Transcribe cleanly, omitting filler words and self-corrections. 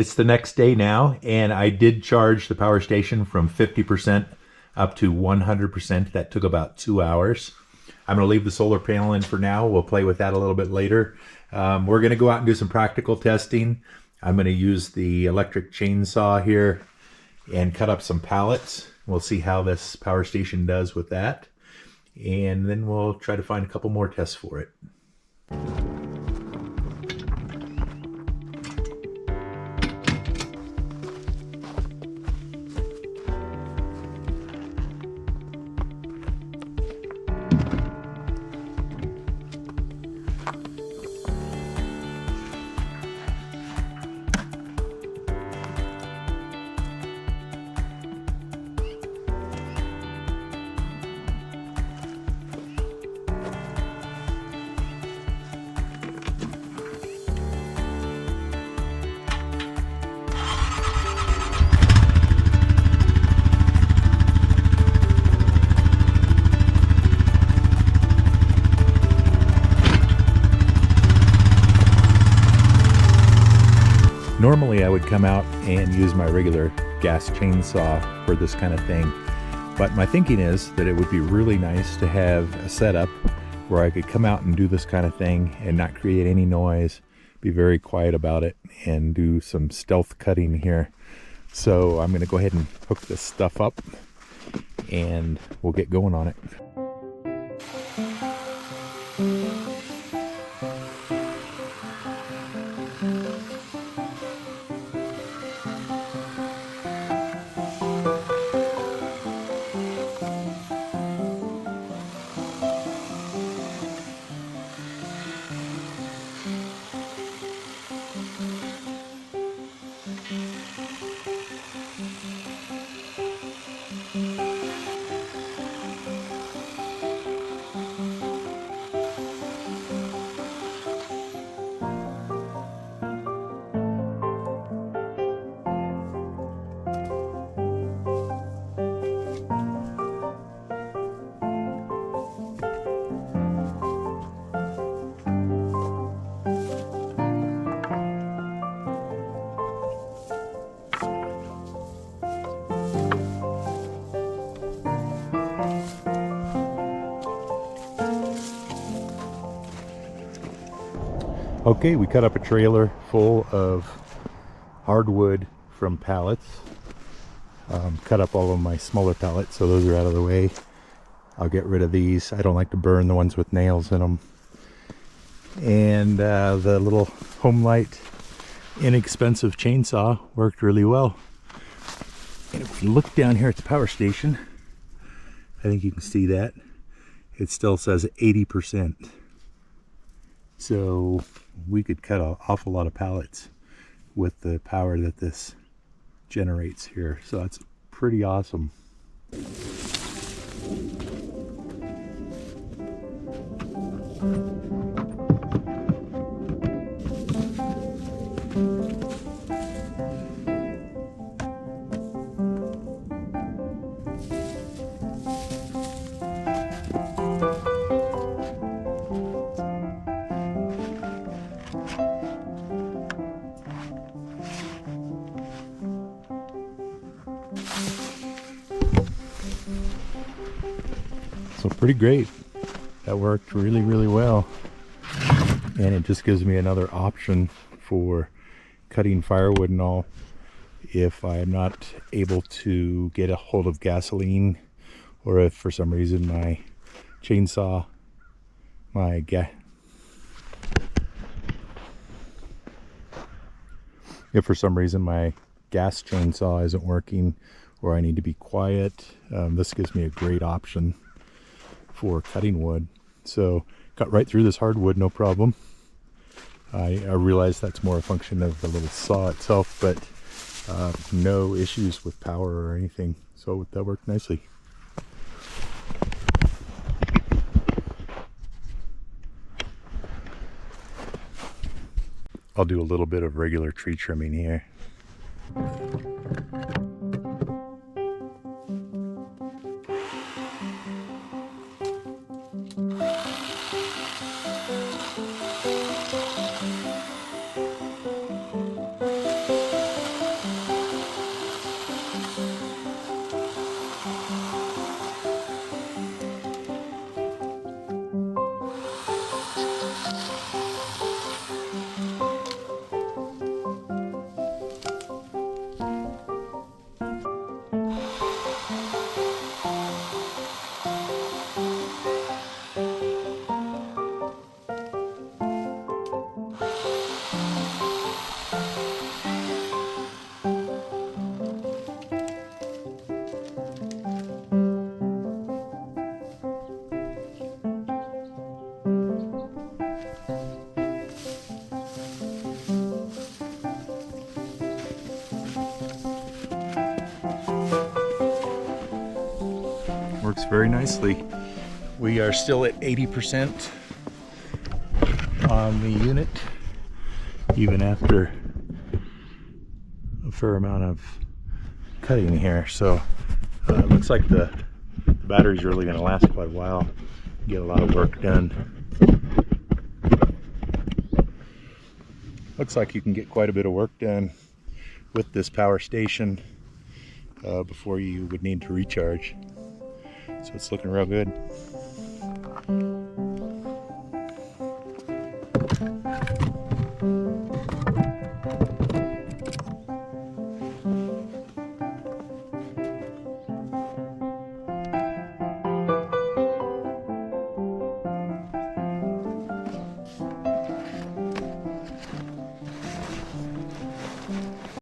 It's the next day now, and I did charge the power station from 50% up to 100%. That took about 2 hours. I'm going to leave the solar panel in for now. We'll play with that a little bit later. We're going to go out and do some practical testing. I'm going to use the electric chainsaw here and cut up some pallets. We'll see how this power station does with that. And then we'll try to find a couple more tests for it. Normally I would come out and use my regular gas chainsaw for this kind of thing, but my thinking is that it would be really nice to have a setup where I could come out and do this kind of thing and not create any noise, be very quiet about it, and do some stealth cutting here. So I'm going to go ahead and hook this stuff up and we'll get going on it. Okay, we cut up a trailer full of hardwood from pallets. Cut up all of my smaller pallets, so those are out of the way. I'll get rid of these. I don't like to burn the ones with nails in them. And the little Homelight inexpensive chainsaw worked really well. And if we look down here at the power station, I think you can see that it still says 80%. So we could cut an awful lot of pallets with the power that this generates here. So that's pretty awesome. So pretty great. That worked really, really well. And it just gives me another option for cutting firewood and all. If I'm not able to get a hold of gasoline, or if for some reason my chainsaw, if for some reason my gas chainsaw isn't working, or I need to be quiet, this gives me a great option for cutting wood. So cut right through this hardwood, no problem. I realize that's more a function of the little saw itself, but no issues with power or anything. So that worked nicely. I'll do a little bit of regular tree trimming here. Works very nicely. We are still at 80% on the unit, even after a fair amount of cutting here. So it looks like the battery's really going to last quite a while. Get a lot of work done. Looks like you can get quite a bit of work done with this power station before you would need to recharge. So it's looking real good.